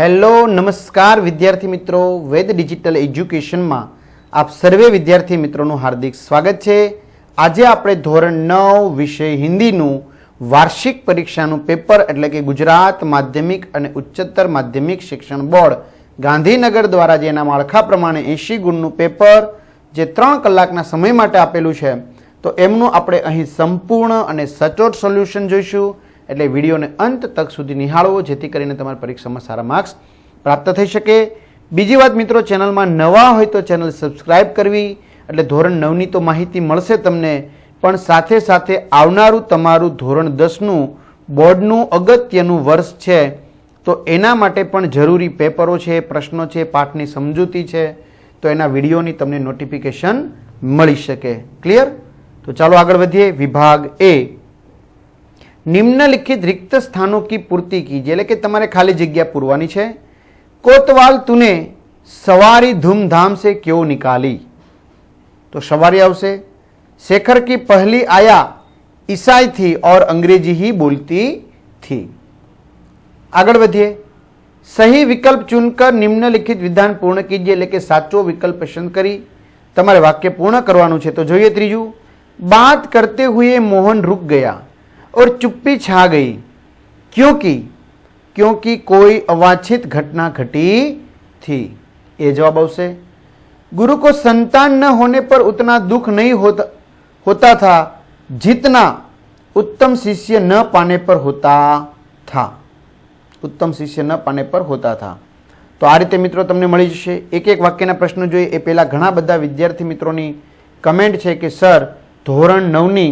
Hello નમસ્કાર વિદ્યાર્થી મિત્રો, વેદ ડિજિટલ એજ્યુકેશનમાં આપ સર્વે વિદ્યાર્થી મિત્રોનું હાર્દિક સ્વાગત છે। આજે આપણે ધોરણ 9 વિષય હિન્દીનું વાર્ષિક પરીક્ષાનું પેપર એટલે કે ગુજરાત માધ્યમિક અને ઉચ્ચતર માધ્યમિક શિક્ષણ બોર્ડ ગાંધીનગર દ્વારા જેના માળખા પ્રમાણે 80 ગુણનું પેપર જે 3 કલાકના સમય માટે આપેલું છે, તો એમનું આપણે અહીં સંપૂર્ણ અને સચોટ સોલ્યુશન જોઈશું। એટલે વિડીયોને અંત તક સુધી નિહાળવો જેથી કરીને તમારી પરીક્ષામાં સારા માર્ક્સ પ્રાપ્ત થઈ શકે। બીજી વાત મિત્રો, ચેનલમાં નવા હોય તો ચેનલ સબસ્ક્રાઇબ કરવી, એટલે ધોરણ 9ની તો માહિતી મળશે તમને, પણ સાથે સાથે આવનારું તમારું ધોરણ 10નું બોર્ડનું અગત્યનું વર્ષ છે, તો એના માટે પણ જરૂરી પેપરો છે, પ્રશ્નો છે, પાઠની સમજૂતી છે, તો એના વિડીયોની તમને નોટિફિકેશન મળી શકે। ક્લિયર? તો ચાલો આગળ વધીએ। વિભાગ ए, निम्नलिखित रिक्त स्थानों की पूर्ति कीजिए, એટલે કે તમારે ખાલી જગ્યા પૂરવાની છે। कोतवाल तूने सवारी धूमधाम से क्यों निकाली? तो सवारी आवશે। शेखर की पहली आया ईसाई थी और अंग्रेजी ही बोलती थी। આગળ વધીએ। सही विकल्प चुनकर निम्नलिखित विधान पूर्ण कीजिए, એટલે કે સાચો વિકલ્પ પસંદ કરી તમારે વાક્ય પૂર્ણ કરવાનું છે। તો જોઈએ ત્રીજું, बात करते हुए मोहन रुक गया और चुप्पी छा गई क्योंकि कोई अवांछित घटना घटी थी। ये जवाब आवશે। गुरु को संतान न होने पर उतना दुख नहीं होता था जितना उत्तम शिष्य न पाने पर होता था। उत्तम शिष्य न पाने पर होता था। तो आ रीते मित्रों तमने मળી જશે। एक एक वाक्यना प्रश्न જોઈએ એ પહેલા ઘણા બધા વિદ્યાર્થી મિત્રોની કમેન્ટ છે કે સર ધોરણ 9ની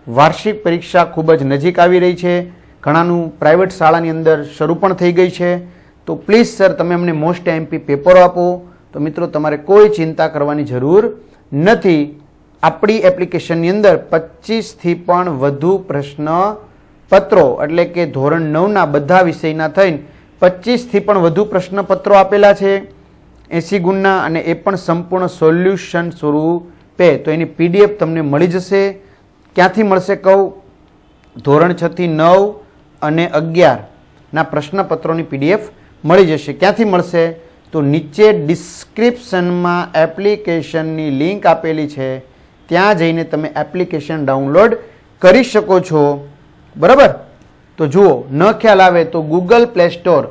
વાર્ષિક પરીક્ષા ખૂબ જ નજીક આવી રહી છે, ઘણાનું પ્રાઇવેટ શાળાની અંદર શરૂ પણ થઈ ગઈ છે, તો પ્લીઝ સર તમે અમને મોસ્ટ એમપી પેપરો આપો। તો મિત્રો તમારે કોઈ ચિંતા કરવાની જરૂર નથી। આપણી એપ્લિકેશનની અંદર 25થી પણ વધુ પ્રશ્ન પત્રો એટલે કે ધોરણ 9ના બધા વિષયના થઈને 25થી પણ વધુ પ્રશ્નપત્રો આપેલા છે 80 ગુણના, અને એ પણ સંપૂર્ણ સોલ્યુશન સ્વરૂપે। તો એની પીડીએફ તમને મળી જશે। ક્યાંથી મળશે કહું? ધોરણ 6 થી 9 અને 11ના પ્રશ્નપત્રોની પીડીએફ મળી જશે। ક્યાંથી મળશે? તો નીચે ડિસ્ક્રિપ્શનમાં એપ્લિકેશનની લિંક આપેલી છે, ત્યાં જઈને તમે એપ્લિકેશન ડાઉનલોડ કરી શકો છો। બરાબર? તો જુઓ, ન ખ્યાલ આવે તો ગૂગલ પ્લે સ્ટોર,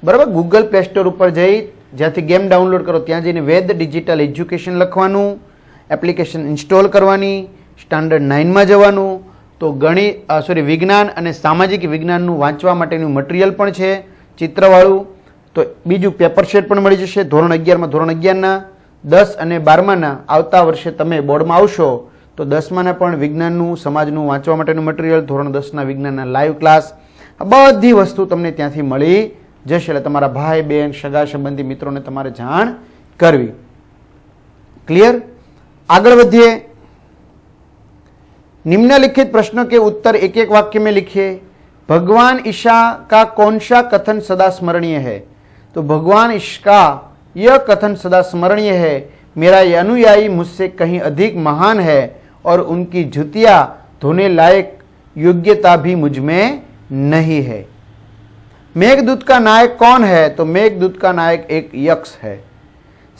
બરાબર, ગૂગલ પ્લે સ્ટોર ઉપર જઈ જ્યાંથી ગેમ ડાઉનલોડ કરો ત્યાં જઈને વેદ ડિજિટલ એજ્યુકેશન લખવાનું, એપ્લિકેશન ઇન્સ્ટોલ કરવાની, સ્ટાન્ડર્ડ 9માં જવાનું, તો વિજ્ઞાન અને સામાજિક વિજ્ઞાનનું વાંચવા માટેનું મટીરિયલ પણ છે ચિત્રવાળું। તો બીજું પેપર શેટ પણ મળી જશે ધોરણ 11માં, ધોરણ 11ના 10 અને 12માના આવતા વર્ષે તમે બોર્ડમાં આવશો તો 10માના પણ વિજ્ઞાનનું સમાજનું વાંચવા માટેનું મટીરિયલ, ધોરણ 10ના વિજ્ઞાનના લાઈવ ક્લાસ, આ બધી વસ્તુ તમને ત્યાંથી મળી જશે। એટલે તમારા ભાઈ બહેન સગા સંબંધી મિત્રોને તમારે જાણ કરવી। ક્લિયર? આગળ વધીએ। निम्नलिखित प्रश्नों के उत्तर एक एक वाक्य में लिखिए। भगवान ईशा का कौन सा कथन सदा स्मरणीय है? तो भगवान ईशा का यह कथन सदा स्मरणीय है, मेरा ये अनुयायी मुझसे कहीं अधिक महान है और उनकी जुतियां धोने लायक योग्यता भी मुझ में नहीं है। मेघदूत का नायक कौन है? तो मेघदूत का नायक एक यक्ष है।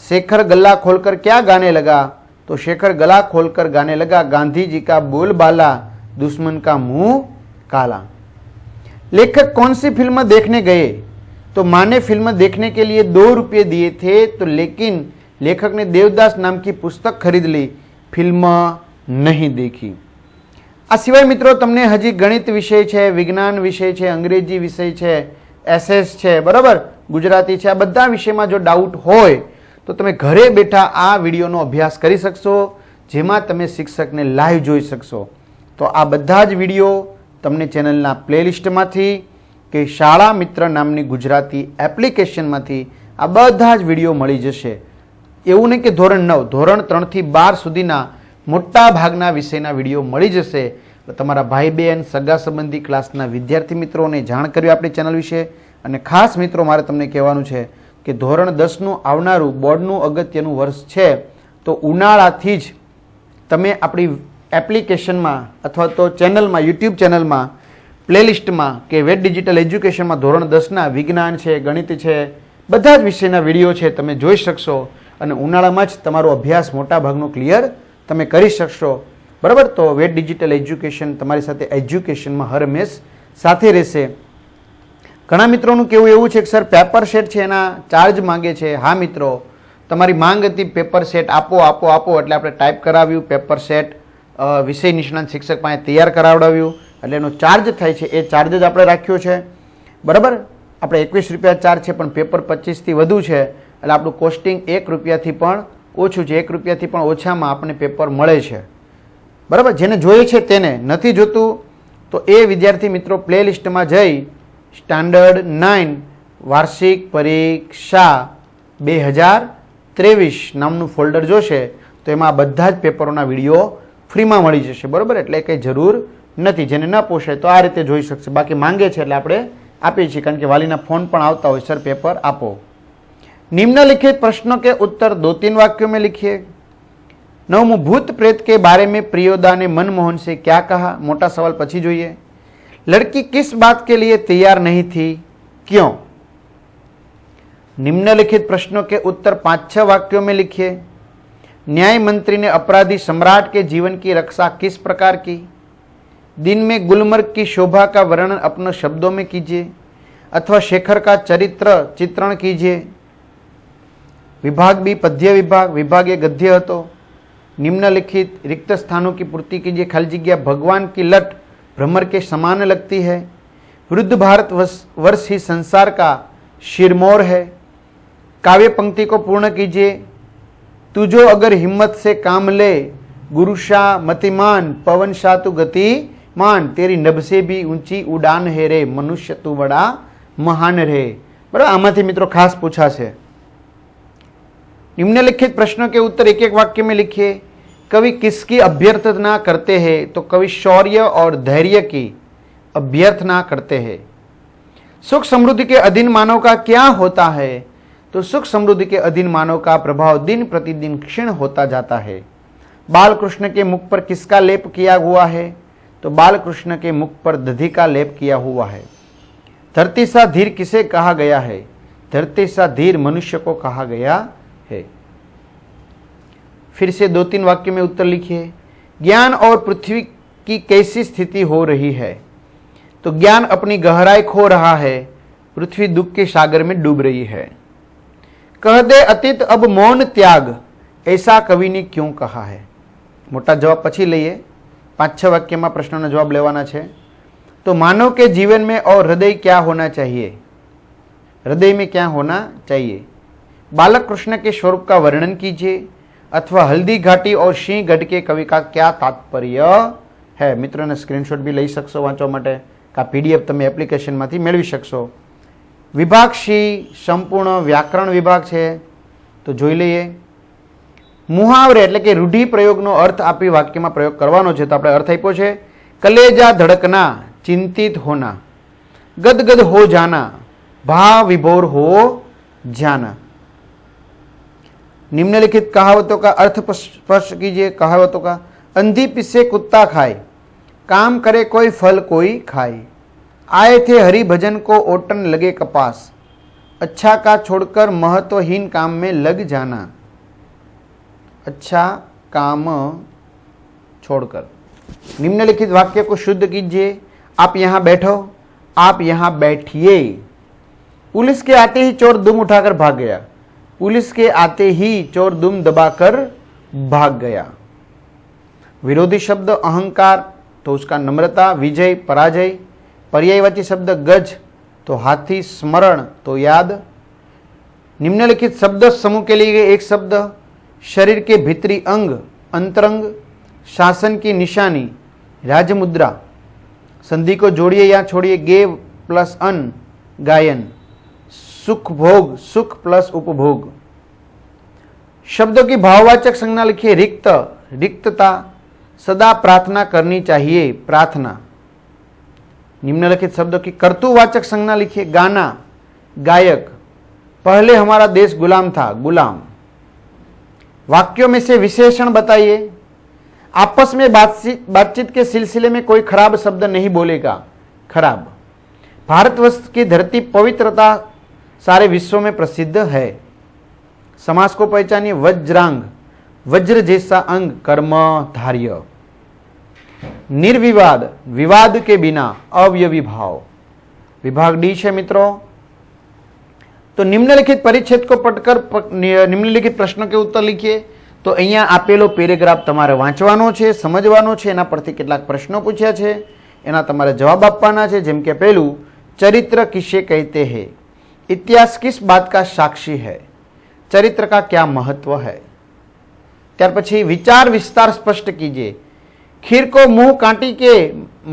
शेखर गला खोलकर क्या गाने लगा? तो शेखर गला खोलकर गाने लगा, गांधी जी का बोलबाला दुश्मन का मुंह काला। लेखक कौन सी फिल्म देखने गए? तो माँ ने फिल्म देखने के लिए 2 रुपये दिए थे, तो लेकिन लेखक ने देवदास नाम की पुस्तक खरीद ली, फिल्म नहीं देखी। आ सिवाय मित्रों तमने हजी गणित विषय है, विज्ञान विषय है, अंग्रेजी विषय है, एसएस है, बराबर, गुजराती है, आ बधा विषय में जो डाउट होय तो તમે ઘરે બેઠા આ વિડીયોનો અભ્યાસ કરી શકશો, જેમાં તમે શિક્ષકને લાઈવ જોઈ શકશો। તો આ બધા જ વિડીયો તમને ચેનલના પ્લેલિસ્ટમાંથી કે શાળા મિત્ર નામની ગુજરાતી એપ્લિકેશનમાંથી આ બધા જ વિડીયો મળી જશે। એવું નહીં કે ધોરણ 9, ધોરણ 3 થી 12 સુધીના મોટા ભાગના વિષયના વિડીયો મળી જશે। તો તમારા ભાઈ બહેન સગા સંબંધી ક્લાસના વિદ્યાર્થી મિત્રોને જાણ કરવી આપણી ચેનલ વિશે। અને ખાસ મિત્રો મારે તમને કહેવાનું છે કે ધોરણ 10નું આવનારું બોર્ડનું અગત્યનું વર્ષ છે, તો ઉનાળાથી જ તમે આપણી એપ્લિકેશનમાં અથવા તો ચેનલમાં, યુટ્યુબ ચેનલમાં પ્લેલિસ્ટમાં કે વેટ ડિજિટલ એજ્યુકેશનમાં ધોરણ 10ના વિજ્ઞાન છે, ગણિત છે, બધા જ વિષયના વિડીયો છે, તમે જોઈ શકશો અને ઉનાળામાં જ તમારો અભ્યાસ મોટા ભાગનો ક્લિયર તમે કરી શકશો. બરાબર. તો વેટ ડિજિટલ એજ્યુકેશન તમારી સાથે એજ્યુકેશનમાં હર હંમેશ સાથે રહેશે. ઘણા મિત્રોનું કેવું એવું છે કે સર પેપર સેટ છે એના ચાર્જ માંગે છે. હા મિત્રો, તમારી માંગ હતી પેપર સેટ આપો આપો આપો એટલે આપણે ટાઈપ કરાવ્યું, પેપર સેટ વિષય નિષ્ણાંત શિક્ષક પાસે તૈયાર કરાવડાવ્યું, એટલે એનો ચાર્જ થાય છે એ ચાર્જ જ આપણે રાખ્યો છે. બરાબર. આપણે 21 રૂપિયા ચાર્જ છે પણ પેપર 25થી વધુ છે એટલે આપણું કોસ્ટિંગ 1 રૂપિયાથી પણ ઓછું છે. 1 રૂપિયાથી પણ ઓછામાં આપણને પેપર મળે છે. બરાબર. જેને જોઈએ છે તેને, નથી જોતું તો એ વિદ્યાર્થી મિત્રો પ્લેલિસ્ટમાં જઈ સ્ટાન્ડર્ડ 9 વાર્ષિક પરીક્ષા 2023 નામનું ફોલ્ડર જોશે તો એમાં બધા જ પેપરોના વિડીયો ફ્રીમાં મળી જશે. બરાબર. એટલે કંઈ જરૂર નથી. જેને ન પોસાય તો આ રીતે જોઈ શકશે. બાકી માંગે છે એટલે આપણે આપીએ છીએ, કારણ કે વાલીના ફોન પણ આવતા હોય, સર પેपर આપો. निम्नलिखित प्रश्नों के उत्तर 2-3 वाक्यों में लिखिए. 9 भूत प्रेत के बारे में प्रियोदा ने मनमोहन से क्या कहा. मोटा सवाल પછી જોઈએ. लड़की किस बात के लिए तैयार नहीं थी, क्यों. निम्नलिखित प्रश्नों के उत्तर 5-6 वाक्यों में लिखिए. न्याय मंत्री ने अपराधी सम्राट के जीवन की रक्षा किस प्रकार की. दिन में गुलमर्ग की शोभा का वर्णन अपने शब्दों में कीजिए अथवा शेखर का चरित्र चित्रण कीजिए. विभाग बी पद्य विभाग, विभाग ए गद्य હતો. निम्नलिखित रिक्त स्थानों की पूर्ति कीजिए. खाली जगह भगवान की लट भ्रमर के समान लगती है. वृद्ध भारत वर्ष ही संसार का शिरमोर है. काव्य पंक्ति को पूर्ण कीजिए. तू जो अगर हिम्मत से काम ले, गुरुशा मतिमान, पवन शाह तू गतिमान, तेरी नभ से भी ऊंची उड़ान है रे, मनुष्य तू बड़ा महान रे. बराबर. आमाथी मित्रों खास पूछा है. निम्नलिखित प्रश्नों के उत्तर एक एक वाक्य में लिखिए. कवि किसकी अभ्यर्थना करते हैं, तो कवि शौर्य और धैर्य की अभ्यर्थना करते हैं. सुख समृद्धि के अधीन मानव का क्या होता है, तो सुख समृद्धि के अधीन मानव का प्रभाव दिन प्रतिदिन क्षीण होता जाता है. बाल कृष्ण के मुख पर किसका लेप किया हुआ है, तो बाल कृष्ण के मुख पर दधि का लेप किया हुआ है. धरती सा धीर किसे कहा गया है, धरती सा धीर मनुष्य को कहा गया है. फिर से 2-3 वाक्य में उत्तर लिखिए. ज्ञान और पृथ्वी की कैसी स्थिति हो रही है, तो ज्ञान अपनी गहराई खो रहा है, पृथ्वी दुख के सागर में डूब रही है. कह दे अतीत अब मौन त्याग, ऐसा कवि ने क्यों कहा है. मोटा जवाब પછી લઈએ. 5-6 વાક્યમાં પ્રશ્નોનો જવાબ લેવાના છે. तो मानव के जीवन में और हृदय क्या होना चाहिए, हृदय में क्या होना चाहिए. बालक कृष्ण के स्वरूप का वर्णन कीजिए अथवा हल्दी घाटी और सिंह गढ़ के कवि का क्या तात्पर्य है. मित्रों ने स्क्रीनशॉट भी લઈ શકશો વાંચવા માટે, કા પીડીએફ તમે એપ્લિકેશનમાંથી મેળવી શકશો. વિભાગ સી સંપૂર્ણ વ્યાકરણ વિભાગ છે તો જોઈ લઈએ. મુહાવરે એટલે કે રૂઢિ પ્રયોગનો અર્થ આપી વાક્યમાં પ્રયોગ કરવાનો છે. તો આપણે અર્થ આપ્યો છે. કલેજા ધડકના, चिंतित होना, गदगद हो जाना, भाव विभोर हो जाना. निम्नलिखित कहावतों का अर्थ स्पष्ट कीजिए. कहावतों का. अंधी पीसे कुत्ता खाए, काम करे कोई फल कोई खाए, आए थे हरि भजन को ओटन लगे कपास, अच्छा का छोड़कर महत्वहीन काम में लग जाना. अच्छा काम छोड़कर. निम्नलिखित वाक्य को शुद्ध कीजिए. आप यहां बैठो, आप यहां बैठिए. पुलिस के आते ही चोर दुम उठाकर भाग गया, पुलिस के आते ही चोर दुम दबाकर भाग गया. विरोधी शब्द अहंकार तो उसका नम्रता, विजय पराजय. पर्यायवाची शब्द गज तो हाथी, स्मरण तो याद. निम्नलिखित शब्द समूह के लिए एक शब्द. शरीर के भीतरी अंग अंतरंग, शासन की निशानी राजमुद्रा. संधि को जोड़िए या छोड़िए. गे प्लस अन गायन. सुख भोग, सुख प्लस उपभोग. शब्दों की भाववाचक संज्ञा लिखिए. रिक्त, रिक्तता. सदा प्रार्थना करनी चाहिए, प्रार्थना. निम्नलिखित शब्दों की कर्तुवाचक संज्ञा लिखिए. गाना, गायक. पहले हमारा देश गुलाम था, गुलाम. वाक्यों में से विशेषण बताइए. आपस में बातचीत के सिलसिले में कोई खराब शब्द नहीं बोलेगा, खराब। भारतवर्ष की धरती पवित्रता सारे विश्व में प्रसिद्ध है। समास को पहचानिए। वज्रांग, वज्र जैसा अंग, कर्मधार्य। निर्विवाद, विवाद के बिना, अवयवी भाव। विभाग डी है मित्रों। तो निम्नलिखित परिच्छेद को पढ़कर निम्नलिखित प्रश्नों के उत्तर लिखिए। तो अहींया आपेलो पेरेग्राफ तमारे वांचवानो छे, समजवानो छे, एना परथी केटलाक प्रश्नो पूछ्या छे, एना तमारे जवाब आपवाना छे। जेम के पहेलुं, चरित्र किसे कहते हैं? इतिहास किस बात का साक्षी है? चरित्र का क्या महत्व है? त्यार पछी विचार विस्तार स्पष्ट कीजिए। खीर को मुंह कांटी के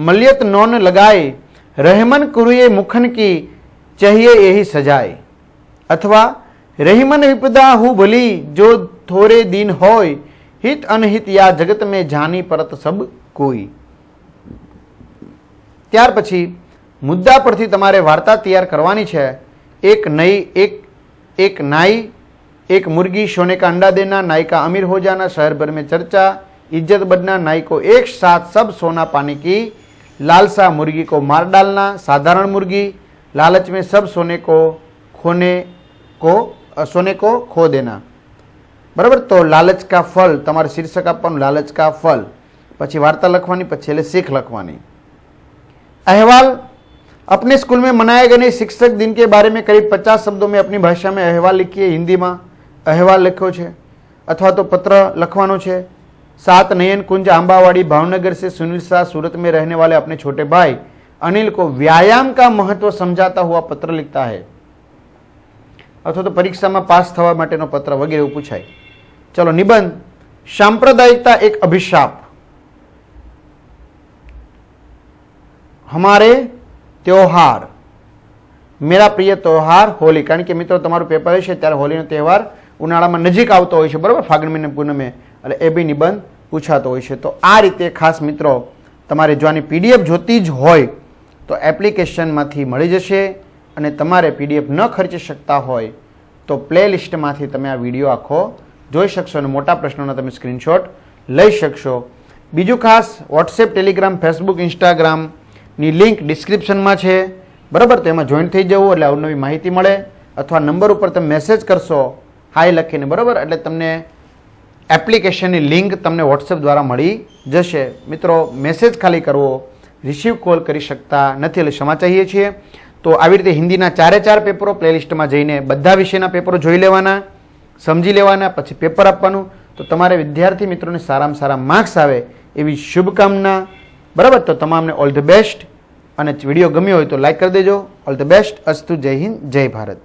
मल्यत नौन लगाए, रहमन कुरुए मुखन की चाहिए यही सजाए। अथवा रहीमन विपदा हु भली जो थोरे दिन होय, हित अनहित या जगत में जानी परत सब कोई। त्यार पछी मुद्दा परथी तमारे वार्ता तैयार करवानी छे। एक नाई, एक मुर्गी, सोने का अंडा देना, नाई का अमीर हो जाना, शहर भर में चर्चा, इज्जत बढ़ना, नाई को एक साथ सब सोना पाने की लालसा, मुर्गी को मार डालना, साधारण मुर्गी, लालच में सब सोने को खो देना। बराबर। तो लालच का फल, तमारे शीर्षक आपવાનું लालच का फल, પછી वार्ता लखवानी, પછી છેલ્લે सीख लखवानी। अहवाल, अपने स्कूल में मनाए गए शिक्षक दिन के बारे में करीब 50 शब्दों में अपनी भाषा में अहवाल लिखिए। हिंदी में अहवाल लख्यो छे अथवा तो पत्र लखवानो छे। 7 नयन कुंज आंबावाड़ी भावनगर से सुनील शाह सूरत में रहने वाले अपने छोटे भाई अनिल को व्यायाम का महत्व समझाता हुआ पत्र लिखता है। अथवा तो परीक्षा में पास थवा माटेनो पत्र वगैरह पूछाय। चलो निबंध, सांप्रदायिकता एक अभिशाप। हमारे त्योहार, मेरा प्रिय त्योहार होली। कारण के मित्रों तमारू पेपर है त्यारे होलीनो तहेवार उनाळामां नजीक आवतो होय छे, बराबर, फागण महीने पूनमे, એટલે એ બી નિબંધ પૂછાતો હોય છે। તો આ રીતે ખાસ મિત્રો તમારે જો આની પીડીએફ જોતી જ હોય તો એપ્લિકેશનમાંથી મળી જશે, અને તમારે પીડીએફ ન ખર્ચી શકતા હોય તો પ્લેલિસ્ટમાંથી તમે આ વિડીયો આખો જોઈ શકશો અને મોટા પ્રશ્નોના તમે સ્ક્રીનશોટ લઈ શકશો। બીજું ખાસ વોટ્સએપ, ટેલિગ્રામ, ફેસબુક, ઇન્સ્ટાગ્રામની લિંક ડિસ્ક્રિપ્શનમાં છે, બરાબર। તો એમાં જોઈન થઈ જવું એટલે અવનવી માહિતી મળે। અથવા નંબર ઉપર તમે મેસેજ કરશો હાય લખીને, બરાબર, એટલે તમને એપ્લિકેશનની લિંક તમને વોટ્સએપ દ્વારા મળી જશે। મિત્રો મેસેજ ખાલી કરવો, રિસીવ કોલ કરી શકતા નથી એટલે ક્ષમા ચાહીએ છીએ। તો આવી રીતે હિન્દીના 4 પેપરો પ્લેલિસ્ટમાં જઈને બધા વિષયના પેપરો જોઈ લેવાના, સમજી લેવાના, પછી પેપર આપવાનું। તો તમારે વિદ્યાર્થી મિત્રોને સારામાં સારા માર્ક્સ આવે એવી શુભકામના, બરાબર। તો તમામને ઓલ ધ બેસ્ટ, અને વિડીયો ગમ્યો હોય તો લાઈક કરી દેજો। ઓલ ધ બેસ્ટ, અસ્તુ, જય હિન્દ, જય ભારત।